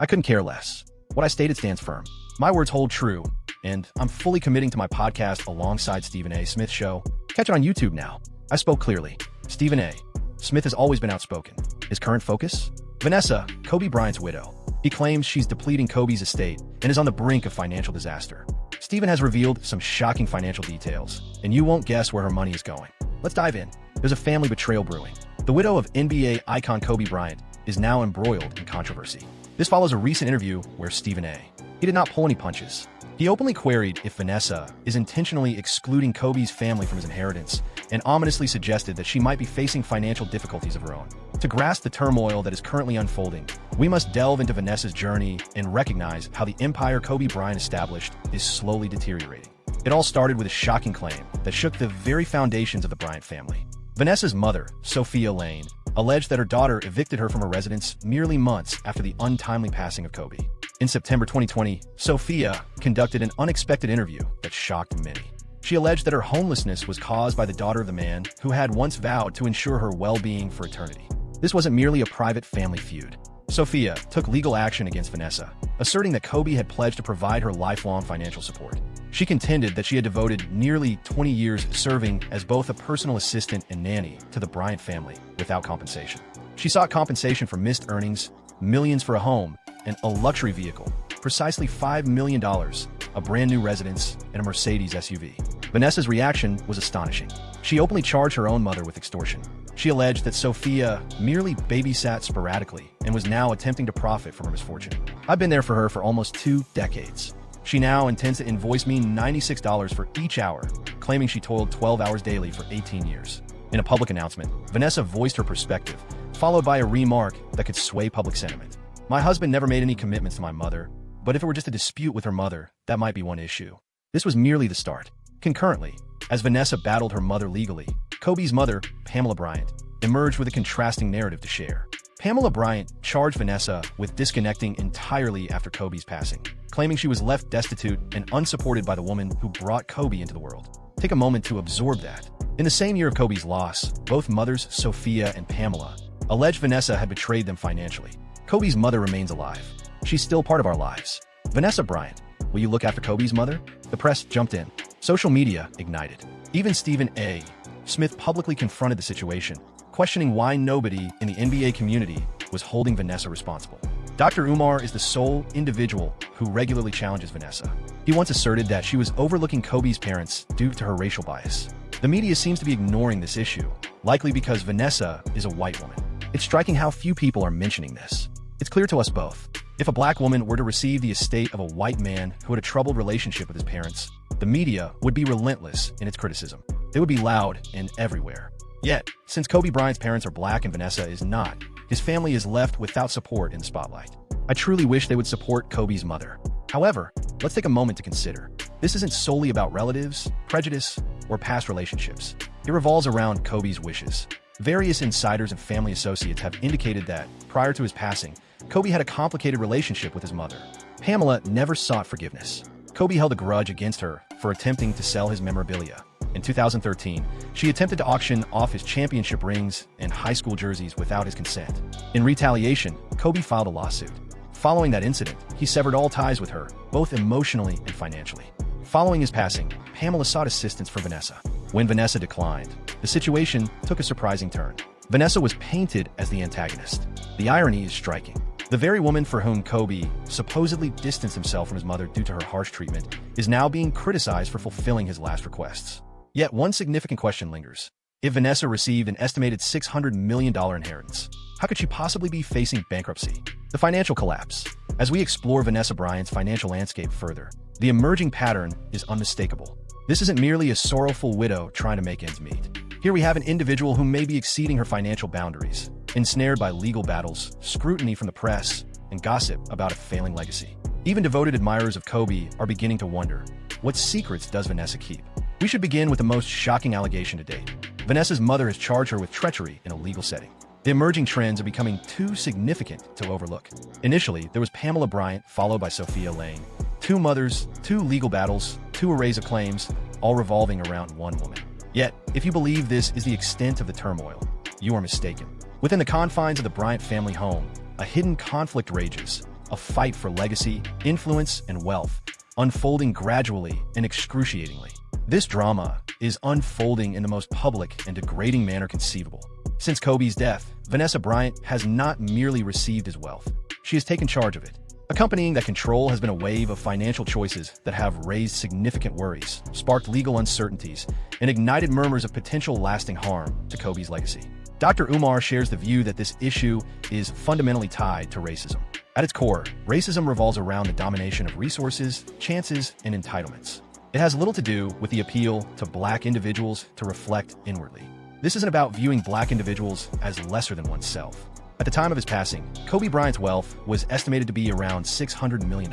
I couldn't care less. What I stated stands firm. My words hold true, and I'm fully committing to my podcast alongside Stephen A. Smith's show. Catch it on YouTube now. I spoke clearly. Stephen A. Smith has always been outspoken. His current focus? Vanessa, Kobe Bryant's widow. He claims she's depleting Kobe's estate and is on the brink of financial disaster. Stephen has revealed some shocking financial details, and you won't guess where her money is going. Let's dive in. There's a family betrayal brewing. The widow of NBA icon Kobe Bryant is now embroiled in controversy. This follows a recent interview where Stephen A. He did not pull any punches. He openly queried if Vanessa is intentionally excluding Kobe's family from his inheritance and ominously suggested that she might be facing financial difficulties of her own. To grasp the turmoil that is currently unfolding, we must delve into Vanessa's journey and recognize how the empire Kobe Bryant established is slowly deteriorating. It all started with a shocking claim that shook the very foundations of the Bryant family. Vanessa's mother, Sophia Lane, alleged that her daughter evicted her from her residence merely months after the untimely passing of Kobe. In September 2020, Sophia conducted an unexpected interview that shocked many. She alleged that her homelessness was caused by the daughter of the man who had once vowed to ensure her well-being for eternity. This wasn't merely a private family feud. Sophia took legal action against Vanessa, asserting that Kobe had pledged to provide her lifelong financial support. She contended that she had devoted nearly 20 years serving as both a personal assistant and nanny to the Bryant family without compensation. She sought compensation for missed earnings, millions for a home, and a luxury vehicle, precisely $5 million, a brand new residence, and a Mercedes SUV. Vanessa's reaction was astonishing. She openly charged her own mother with extortion. She alleged that Sophia merely babysat sporadically and was now attempting to profit from her misfortune. I've been there for her for almost 2 decades. She now intends to invoice me $96 for each hour, claiming she toiled 12 hours daily for 18 years. In a public announcement, Vanessa voiced her perspective, followed by a remark that could sway public sentiment. My husband never made any commitments to my mother, but if it were just a dispute with her mother, that might be one issue. This was merely the start. Concurrently, as Vanessa battled her mother legally, Kobe's mother, Pamela Bryant, emerged with a contrasting narrative to share. Pamela Bryant charged Vanessa with disconnecting entirely after Kobe's passing, claiming she was left destitute and unsupported by the woman who brought Kobe into the world. Take a moment to absorb that. In the same year of Kobe's loss, both mothers, Sophia and Pamela, alleged Vanessa had betrayed them financially. Kobe's mother remains alive. She's still part of our lives. Vanessa Bryant, will you look after Kobe's mother? The press jumped in. Social media ignited. Even Stephen A. Smith publicly confronted the situation, questioning why nobody in the NBA community was holding Vanessa responsible. Dr. Umar is the sole individual who regularly challenges Vanessa. He once asserted that she was overlooking Kobe's parents due to her racial bias. The media seems to be ignoring this issue, likely because Vanessa is a white woman. It's striking how few people are mentioning this. It's clear to us both. If a black woman were to receive the estate of a white man who had a troubled relationship with his parents, the media would be relentless in its criticism. They would be loud and everywhere. Yet, since Kobe Bryant's parents are black and Vanessa is not, his family is left without support in the spotlight. I truly wish they would support Kobe's mother. However, let's take a moment to consider. This isn't solely about relatives, prejudice, or past relationships. It revolves around Kobe's wishes. Various insiders and family associates have indicated that, prior to his passing, Kobe had a complicated relationship with his mother. Pamela never sought forgiveness. Kobe held a grudge against her for attempting to sell his memorabilia. In 2013, she attempted to auction off his championship rings and high school jerseys without his consent. In retaliation, Kobe filed a lawsuit. Following that incident, he severed all ties with her, both emotionally and financially. Following his passing, Pamela sought assistance for Vanessa. When Vanessa declined, the situation took a surprising turn. Vanessa was painted as the antagonist. The irony is striking. The very woman for whom Kobe supposedly distanced himself from his mother due to her harsh treatment is now being criticized for fulfilling his last requests. Yet one significant question lingers. If Vanessa received an estimated $600 million inheritance, how could she possibly be facing bankruptcy? The financial collapse. As we explore Vanessa Bryant's financial landscape further, the emerging pattern is unmistakable. This isn't merely a sorrowful widow trying to make ends meet. Here we have an individual who may be exceeding her financial boundaries, ensnared by legal battles, scrutiny from the press, and gossip about a failing legacy. Even devoted admirers of Kobe are beginning to wonder, what secrets does Vanessa keep? We should begin with the most shocking allegation to date. Vanessa's mother has charged her with treachery in a legal setting. The emerging trends are becoming too significant to overlook. Initially, there was Pamela Bryant, followed by Sophia Lane. 2 mothers, 2 legal battles, 2 arrays of claims, all revolving around one woman. Yet, if you believe this is the extent of the turmoil, you are mistaken. Within the confines of the Bryant family home, a hidden conflict rages. a fight for legacy, influence, and wealth, unfolding gradually and excruciatingly. This drama is unfolding in the most public and degrading manner conceivable. Since Kobe's death, Vanessa Bryant has not merely received his wealth, she has taken charge of it. Accompanying that control has been a wave of financial choices that have raised significant worries, sparked legal uncertainties, and ignited murmurs of potential lasting harm to Kobe's legacy. Dr. Umar shares the view that this issue is fundamentally tied to racism. At its core, racism revolves around the domination of resources, chances, and entitlements. It has little to do with the appeal to black individuals to reflect inwardly. This isn't about viewing black individuals as lesser than oneself. At the time of his passing, Kobe Bryant's wealth was estimated to be around $600 million.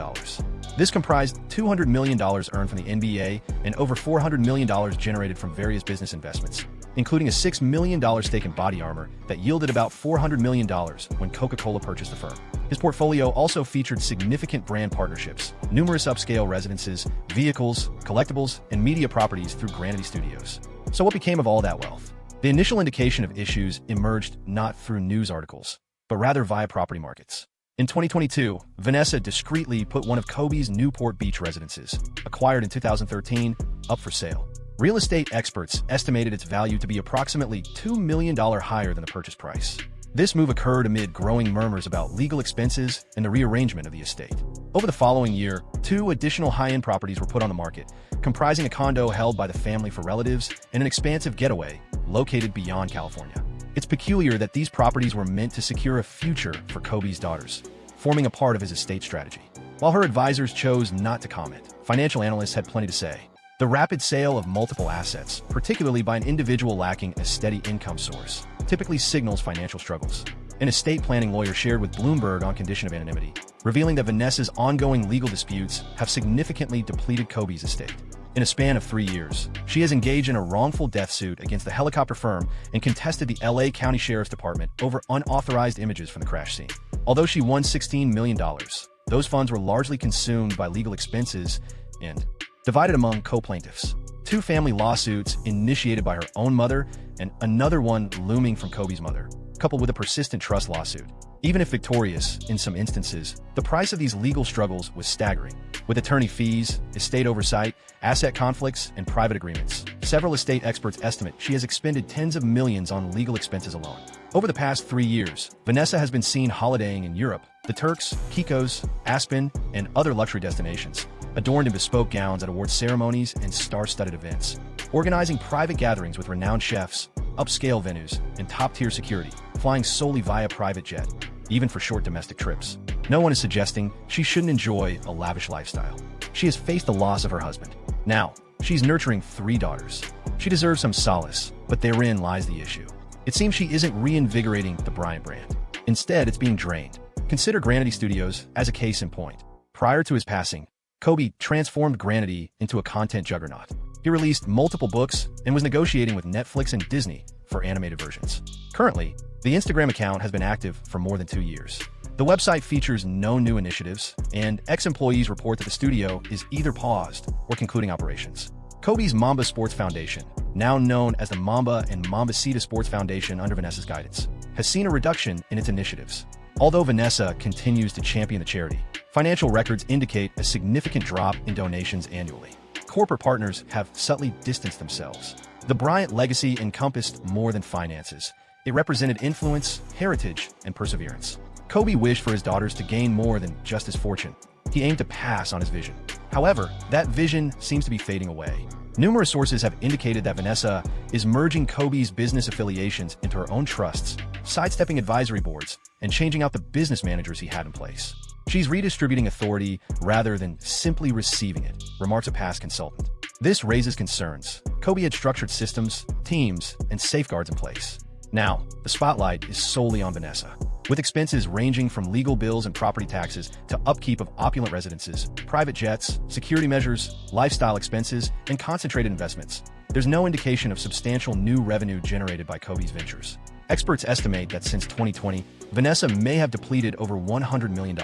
This comprised $200 million earned from the NBA and over $400 million generated from various business investments, including a $6 million stake in Body Armor that yielded about $400 million when Coca-Cola purchased the firm. His portfolio also featured significant brand partnerships, numerous upscale residences, vehicles, collectibles, and media properties through Granity Studios. So what became of all that wealth? The initial indication of issues emerged not through news articles, but rather via property markets. In 2022, Vanessa discreetly put one of Kobe's Newport Beach residences, acquired in 2013, up for sale. Real estate experts estimated its value to be approximately $2 million higher than the purchase price. This move occurred amid growing murmurs about legal expenses and the rearrangement of the estate. Over the following year, 2 additional high-end properties were put on the market, comprising a condo held by the family for relatives and an expansive getaway located beyond California. It's peculiar that these properties were meant to secure a future for Kobe's daughters, forming a part of his estate strategy. While her advisors chose not to comment, financial analysts had plenty to say. The rapid sale of multiple assets, particularly by an individual lacking a steady income source, typically signals financial struggles. An estate planning lawyer shared with Bloomberg on condition of anonymity, revealing that Vanessa's ongoing legal disputes have significantly depleted Kobe's estate. In a span of 3 years, she has engaged in a wrongful death suit against the helicopter firm and contested the LA County Sheriff's Department over unauthorized images from the crash scene. Although she won $16 million, those funds were largely consumed by legal expenses and divided among co-plaintiffs. 2 family lawsuits initiated by her own mother and another one looming from Kobe's mother, coupled with a persistent trust lawsuit. Even if victorious in some instances, the price of these legal struggles was staggering. With attorney fees, estate oversight, asset conflicts, and private agreements, several estate experts estimate she has expended tens of millions on legal expenses alone. Over the past 3 years, Vanessa has been seen holidaying in Europe, the Turks, Caicos, Aspen, and other luxury destinations, adorned in bespoke gowns at award ceremonies and star-studded events, organizing private gatherings with renowned chefs, upscale venues, and top-tier security, flying solely via private jet, even for short domestic trips. No one is suggesting she shouldn't enjoy a lavish lifestyle. She has faced the loss of her husband. Now, she's nurturing 3 daughters. She deserves some solace, but therein lies the issue. It seems she isn't reinvigorating the Bryant brand. Instead, it's being drained. Consider Granity Studios as a case in point. Prior to his passing, Kobe transformed Granity into a content juggernaut. He released multiple books and was negotiating with Netflix and Disney for animated versions. Currently, the Instagram account has been active for more than 2 years. The website features no new initiatives, and ex-employees report that the studio is either paused or concluding operations. Kobe's Mamba Sports Foundation, now known as the Mamba and Mambacita Sports Foundation under Vanessa's guidance, has seen a reduction in its initiatives. Although Vanessa continues to champion the charity, financial records indicate a significant drop in donations annually. Corporate partners have subtly distanced themselves. The Bryant legacy encompassed more than finances. It represented influence, heritage, and perseverance. Kobe wished for his daughters to gain more than just his fortune. He aimed to pass on his vision. However, that vision seems to be fading away. Numerous sources have indicated that Vanessa is merging Kobe's business affiliations into her own trusts, sidestepping advisory boards, and changing out the business managers he had in place. She's redistributing authority rather than simply receiving it, remarks a past consultant. This raises concerns. Kobe had structured systems, teams, and safeguards in place. Now, the spotlight is solely on Vanessa. With expenses ranging from legal bills and property taxes to upkeep of opulent residences, private jets, security measures, lifestyle expenses, and concentrated investments, there's no indication of substantial new revenue generated by Kobe's ventures. Experts estimate that since 2020, Vanessa may have depleted over $100 million.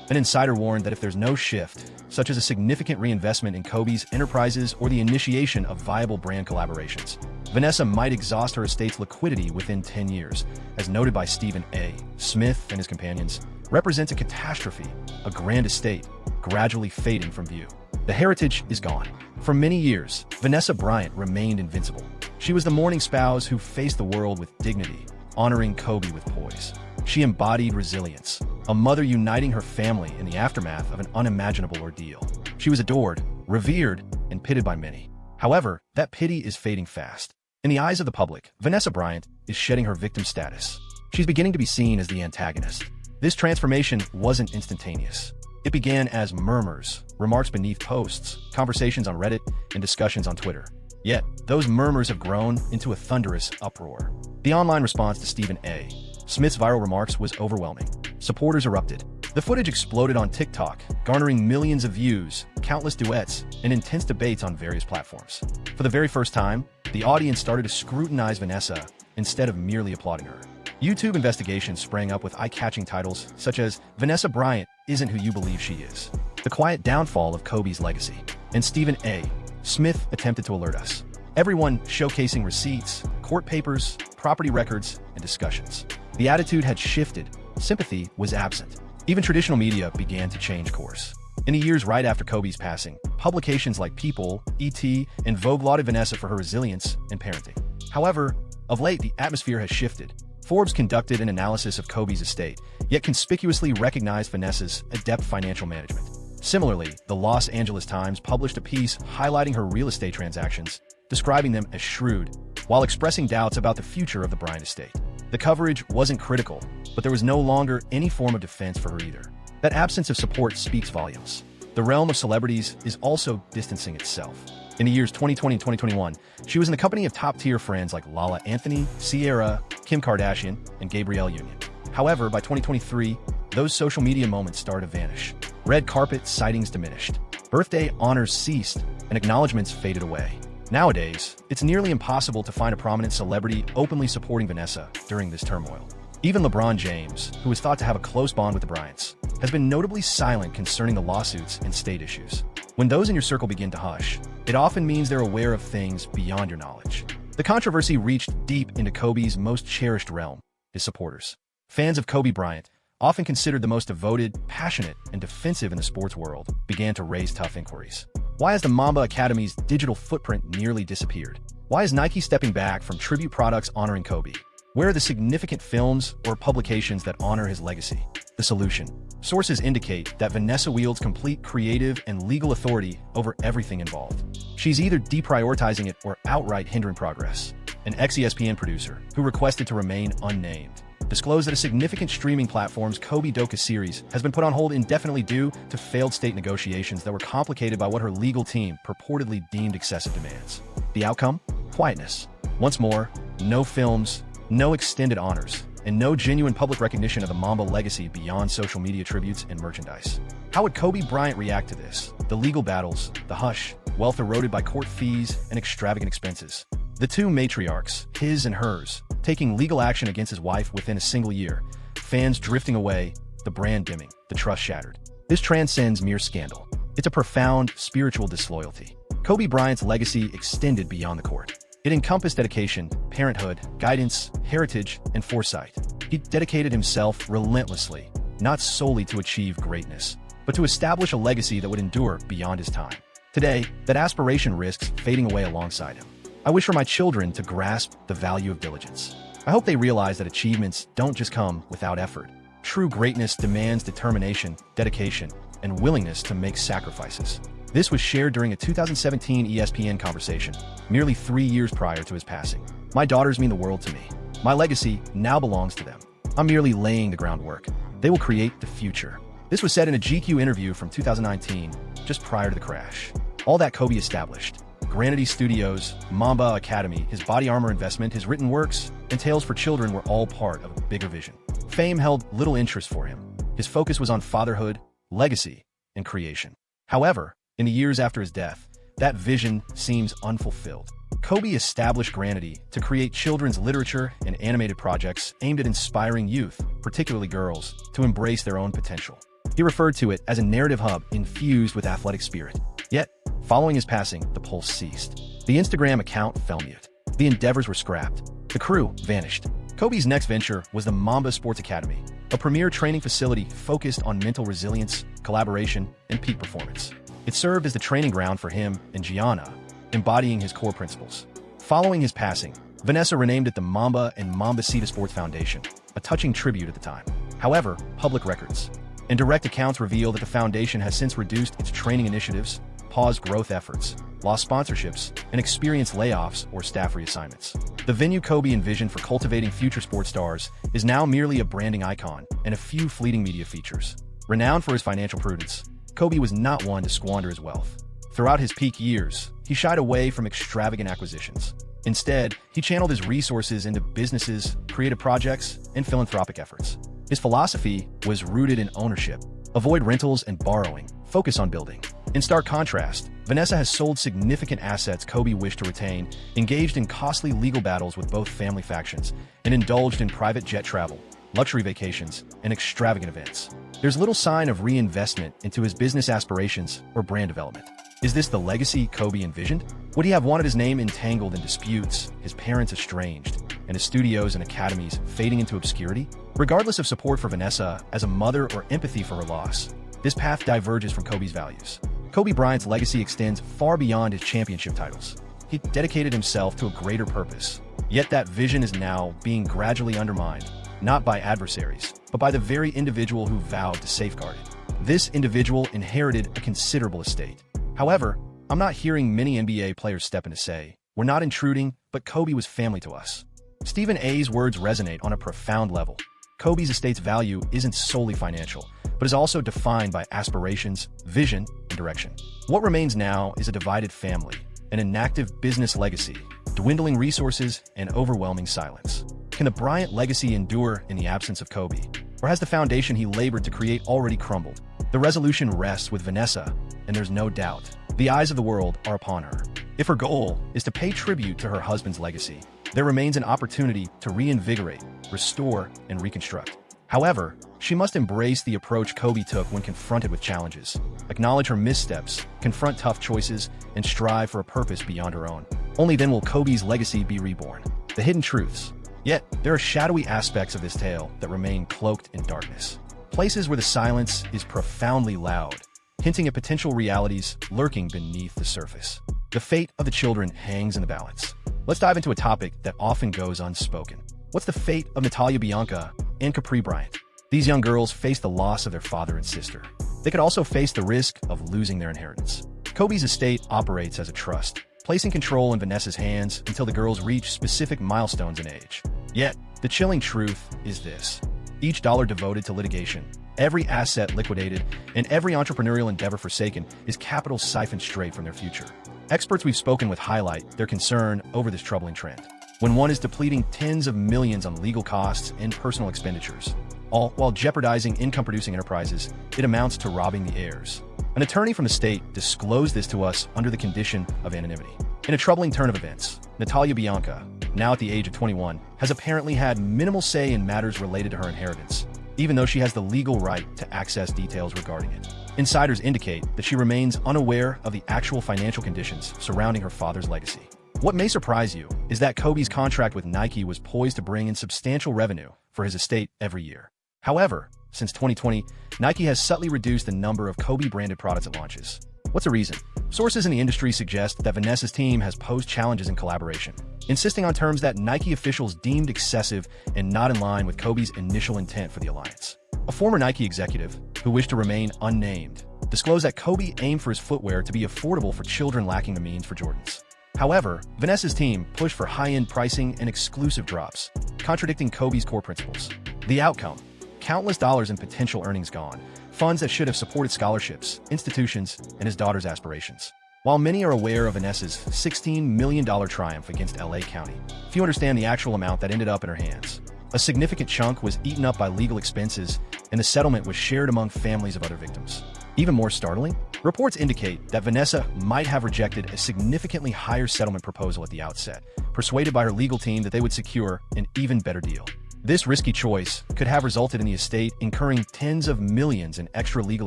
An insider warned that if there's no shift, such as a significant reinvestment in Kobe's enterprises or the initiation of viable brand collaborations, Vanessa might exhaust her estate's liquidity within 10 years, as noted by Stephen A. Smith and his companions, represents a catastrophe, a grand estate, gradually fading from view. The heritage is gone. For many years, Vanessa Bryant remained invincible. She was the mourning spouse who faced the world with dignity, honoring Kobe with poise. She embodied resilience, a mother uniting her family in the aftermath of an unimaginable ordeal. She was adored, revered, and pitied by many. However, that pity is fading fast. In the eyes of the public, Vanessa Bryant is shedding her victim status. She's beginning to be seen as the antagonist. This transformation wasn't instantaneous. It began as murmurs, remarks beneath posts, conversations on Reddit, and discussions on Twitter. Yet, those murmurs have grown into a thunderous uproar. The online response to Stephen A. Smith's viral remarks was overwhelming. Supporters erupted. The footage exploded on TikTok, garnering millions of views, countless duets, and intense debates on various platforms. For the very first time, the audience started to scrutinize Vanessa instead of merely applauding her. YouTube investigations sprang up with eye-catching titles such as "Vanessa Bryant isn't who you believe she is," "The quiet downfall of Kobe's legacy," and Stephen A. Smith attempted to alert us. Everyone showcasing receipts, court papers, property records, and discussions. The attitude had shifted. Sympathy was absent. Even traditional media began to change course. In the years right after Kobe's passing, publications like People, ET, and Vogue lauded Vanessa for her resilience and parenting. However, of late, the atmosphere has shifted. Forbes conducted an analysis of Kobe's estate, yet conspicuously recognized Vanessa's adept financial management. Similarly, the Los Angeles Times published a piece highlighting her real estate transactions, describing them as shrewd, while expressing doubts about the future of the Bryant estate. The coverage wasn't critical, but there was no longer any form of defense for her either. That absence of support speaks volumes. The realm of celebrities is also distancing itself. In the years 2020 and 2021, she was in the company of top-tier friends like Lala Anthony, Sierra, Kim Kardashian, and Gabrielle Union. However, by 2023, those social media moments started to vanish. Red carpet sightings diminished. Birthday honors ceased, and acknowledgments faded away. Nowadays, it's nearly impossible to find a prominent celebrity openly supporting Vanessa during this turmoil. Even LeBron James, who is thought to have a close bond with the Bryants, has been notably silent concerning the lawsuits and state issues. When those in your circle begin to hush, it often means they're aware of things beyond your knowledge. The controversy reached deep into Kobe's most cherished realm, his supporters. Fans of Kobe Bryant, often considered the most devoted, passionate, and defensive in the sports world, began to raise tough inquiries. Why has the Mamba Academy's digital footprint nearly disappeared? Why is Nike stepping back from tribute products honoring Kobe? Where are the significant films or publications that honor his legacy? The solution. Sources indicate that Vanessa wields complete creative and legal authority over everything involved. She's either deprioritizing it or outright hindering progress. An ex-ESPN producer, who requested to remain unnamed, disclosed that a significant streaming platform's Kobe docu-series has been put on hold indefinitely due to failed state negotiations that were complicated by what her legal team purportedly deemed excessive demands. The outcome? Quietness. Once more, no films, no extended honors, and no genuine public recognition of the Mamba legacy beyond social media tributes and merchandise. How would Kobe Bryant react to this? The legal battles, the hush, wealth eroded by court fees and extravagant expenses. The two matriarchs, his and hers, taking legal action against his wife within a single year, fans drifting away, the brand dimming, the trust shattered. This transcends mere scandal. It's a profound spiritual disloyalty. Kobe Bryant's legacy extended beyond the court. It encompassed dedication, parenthood, guidance, heritage, and foresight. He dedicated himself relentlessly, not solely to achieve greatness, but to establish a legacy that would endure beyond his time. Today, that aspiration risks fading away alongside him. I wish for my children to grasp the value of diligence. I hope they realize that achievements don't just come without effort. True greatness demands determination, dedication, and willingness to make sacrifices. This was shared during a 2017 ESPN conversation, merely 3 years prior to his passing. My daughters mean the world to me. My legacy now belongs to them. I'm merely laying the groundwork. They will create the future. This was said in a GQ interview from 2019, just prior to the crash. All that Kobe established, Granity Studios, Mamba Academy, his body armor investment, his written works, and Tales for Children were all part of a bigger vision. Fame held little interest for him. His focus was on fatherhood, legacy, and creation. However, in the years after his death, that vision seems unfulfilled. Kobe established Granity to create children's literature and animated projects aimed at inspiring youth, particularly girls, to embrace their own potential. He referred to it as a narrative hub infused with athletic spirit. Yet, following his passing, the pulse ceased. The Instagram account fell mute. the endeavors were scrapped. The crew vanished. Kobe's next venture was the Mamba Sports Academy, a premier training facility focused on mental resilience, collaboration, and peak performance. It served as the training ground for him and Gianna, embodying his core principles. Following his passing, Vanessa renamed it the Mamba and Mambacita Sports Foundation, a touching tribute at the time. However, public records and direct accounts reveal that the foundation has since reduced its training initiatives, paused growth efforts, lost sponsorships, and experienced layoffs or staff reassignments. The venue Kobe envisioned for cultivating future sports stars is now merely a branding icon and a few fleeting media features. Renowned for his financial prudence, Kobe was not one to squander his wealth. Throughout his peak years, he shied away from extravagant acquisitions. Instead, he channeled his resources into businesses, creative projects, and philanthropic efforts. His philosophy was rooted in ownership. Avoid rentals and borrowing. Focus on building. In stark contrast, Vanessa has sold significant assets Kobe wished to retain, engaged in costly legal battles with both family factions, and indulged in private jet travel, luxury vacations, and extravagant events. There's little sign of reinvestment into his business aspirations or brand development. Is this the legacy Kobe envisioned? Would he have wanted his name entangled in disputes, his parents estranged, and his studios and academies fading into obscurity? Regardless of support for Vanessa as a mother or empathy for her loss, this path diverges from Kobe's values. Kobe Bryant's legacy extends far beyond his championship titles. He dedicated himself to a greater purpose. Yet that vision is now being gradually undermined, not by adversaries, but by the very individual who vowed to safeguard it. This individual inherited a considerable estate. However, I'm not hearing many NBA players step in to say, "We're not intruding, but Kobe was family to us." Stephen A's words resonate on a profound level. Kobe's estate's value isn't solely financial, but is also defined by aspirations, vision, and direction. What remains now is a divided family, an inactive business legacy, dwindling resources, and overwhelming silence. Can the Bryant legacy endure in the absence of Kobe? Or has the foundation he labored to create already crumbled? The resolution rests with Vanessa, and there's no doubt the eyes of the world are upon her. If her goal is to pay tribute to her husband's legacy, there remains an opportunity to reinvigorate, restore, and reconstruct. However, she must embrace the approach Kobe took when confronted with challenges, acknowledge her missteps, confront tough choices, and strive for a purpose beyond her own. Only then will Kobe's legacy be reborn. The hidden truths. Yet, there are shadowy aspects of this tale that remain cloaked in darkness. Places where the silence is profoundly loud, hinting at potential realities lurking beneath the surface. The fate of the children hangs in the balance. Let's dive into a topic that often goes unspoken. What's the fate of Natalia Bianca and Capri Bryant? These young girls face the loss of their father and sister. They could also face the risk of losing their inheritance. Kobe's estate operates as a trust, placing control in Vanessa's hands until the girls reach specific milestones in age. Yet, the chilling truth is this. Each dollar devoted to litigation, every asset liquidated, and every entrepreneurial endeavor forsaken is capital siphoned straight from their future. Experts we've spoken with highlight their concern over this troubling trend. When one is depleting tens of millions on legal costs and personal expenditures, all while jeopardizing income-producing enterprises, it amounts to robbing the heirs. An attorney from the state disclosed this to us under the condition of anonymity. In a troubling turn of events, Natalia Bianca, now at the age of 21, has apparently had minimal say in matters related to her inheritance, even though she has the legal right to access details regarding it. Insiders indicate that she remains unaware of the actual financial conditions surrounding her father's legacy. What may surprise you is that Kobe's contract with Nike was poised to bring in substantial revenue for his estate every year. However, since 2020, Nike has subtly reduced the number of Kobe-branded products it launches. What's the reason? Sources in the industry suggest that Vanessa's team has posed challenges in collaboration, insisting on terms that Nike officials deemed excessive and not in line with Kobe's initial intent for the alliance. A former Nike executive, who wished to remain unnamed, disclosed that Kobe aimed for his footwear to be affordable for children lacking the means for Jordans. However, Vanessa's team pushed for high-end pricing and exclusive drops, contradicting Kobe's core principles. The outcome? Countless dollars in potential earnings gone, funds that should have supported scholarships, institutions, and his daughter's aspirations. While many are aware of Vanessa's $16 million triumph against LA County, few understand the actual amount that ended up in her hands. A significant chunk was eaten up by legal expenses, and the settlement was shared among families of other victims. Even more startling, reports indicate that Vanessa might have rejected a significantly higher settlement proposal at the outset, persuaded by her legal team that they would secure an even better deal. This risky choice could have resulted in the estate incurring tens of millions in extra legal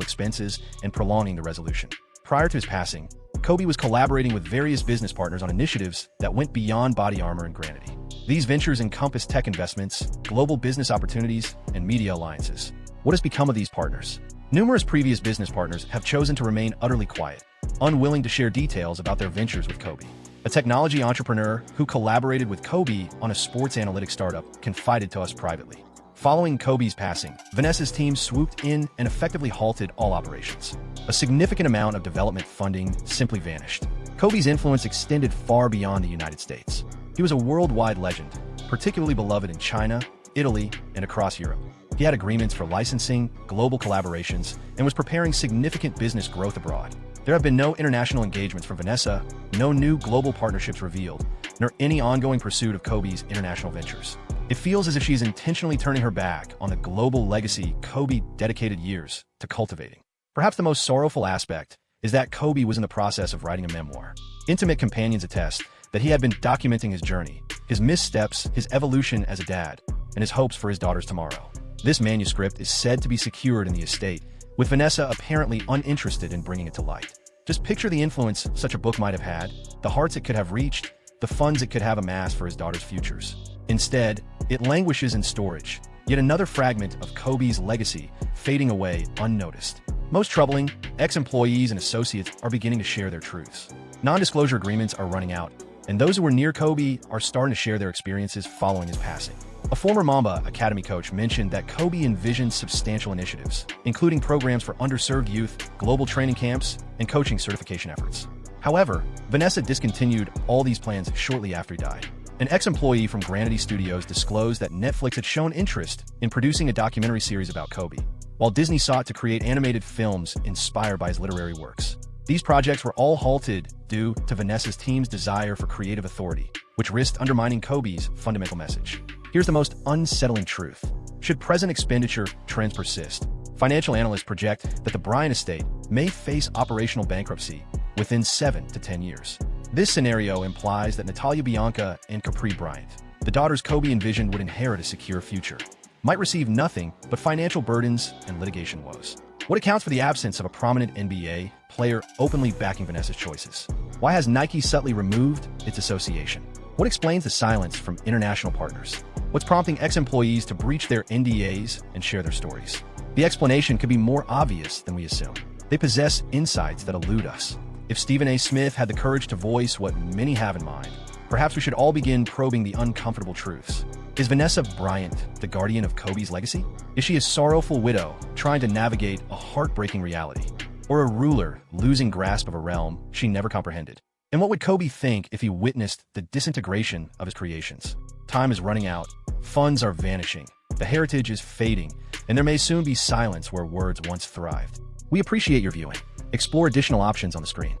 expenses and prolonging the resolution. Prior to his passing, Kobe was collaborating with various business partners on initiatives that went beyond body armor and Granity. These ventures encompass tech investments, global business opportunities, and media alliances. What has become of these partners? Numerous previous business partners have chosen to remain utterly quiet, unwilling to share details about their ventures with Kobe. A technology entrepreneur who collaborated with Kobe on a sports analytics startup confided to us privately. Following Kobe's passing, Vanessa's team swooped in and effectively halted all operations. A significant amount of development funding simply vanished. Kobe's influence extended far beyond the United States. He was a worldwide legend, particularly beloved in China, Italy, and across Europe. He had agreements for licensing, global collaborations, and was preparing significant business growth abroad. There have been no international engagements from Vanessa, no new global partnerships revealed, nor any ongoing pursuit of Kobe's international ventures. It feels as if she's intentionally turning her back on the global legacy Kobe dedicated years to cultivating. Perhaps the most sorrowful aspect is that Kobe was in the process of writing a memoir. Intimate companions attest that he had been documenting his journey, his missteps, his evolution as a dad, and his hopes for his daughter's tomorrow. This manuscript is said to be secured in the estate, with Vanessa apparently uninterested in bringing it to light. Just picture the influence such a book might have had, the hearts it could have reached, the funds it could have amassed for his daughter's futures. Instead, it languishes in storage, yet another fragment of Kobe's legacy fading away unnoticed. Most troubling, ex-employees and associates are beginning to share their truths. Non-disclosure agreements are running out, and those who were near Kobe are starting to share their experiences following his passing. A former Mamba Academy coach mentioned that Kobe envisioned substantial initiatives, including programs for underserved youth, global training camps, and coaching certification efforts. However, Vanessa discontinued all these plans shortly after he died. An ex-employee from Granity Studios disclosed that Netflix had shown interest in producing a documentary series about Kobe, while Disney sought to create animated films inspired by his literary works. These projects were all halted due to Vanessa's team's desire for creative authority, which risked undermining Kobe's fundamental message. Here's the most unsettling truth. Should present expenditure trends persist, financial analysts project that the Bryant estate may face operational bankruptcy within 7 to 10 years. This scenario implies that Natalia Bianca and Capri Bryant, the daughters Kobe envisioned would inherit a secure future, might receive nothing but financial burdens and litigation woes. What accounts for the absence of a prominent NBA player openly backing Vanessa's choices? Why has Nike subtly removed its association? What explains the silence from international partners? What's prompting ex-employees to breach their NDAs and share their stories? The explanation could be more obvious than we assume. They possess insights that elude us. If Stephen A. Smith had the courage to voice what many have in mind, perhaps we should all begin probing the uncomfortable truths. Is Vanessa Bryant the guardian of Kobe's legacy? Is she a sorrowful widow trying to navigate a heartbreaking reality? Or a ruler losing grasp of a realm she never comprehended? And what would Kobe think if he witnessed the disintegration of his creations? Time is running out, funds are vanishing, the heritage is fading, and there may soon be silence where words once thrived. We appreciate your viewing. Explore additional options on the screen.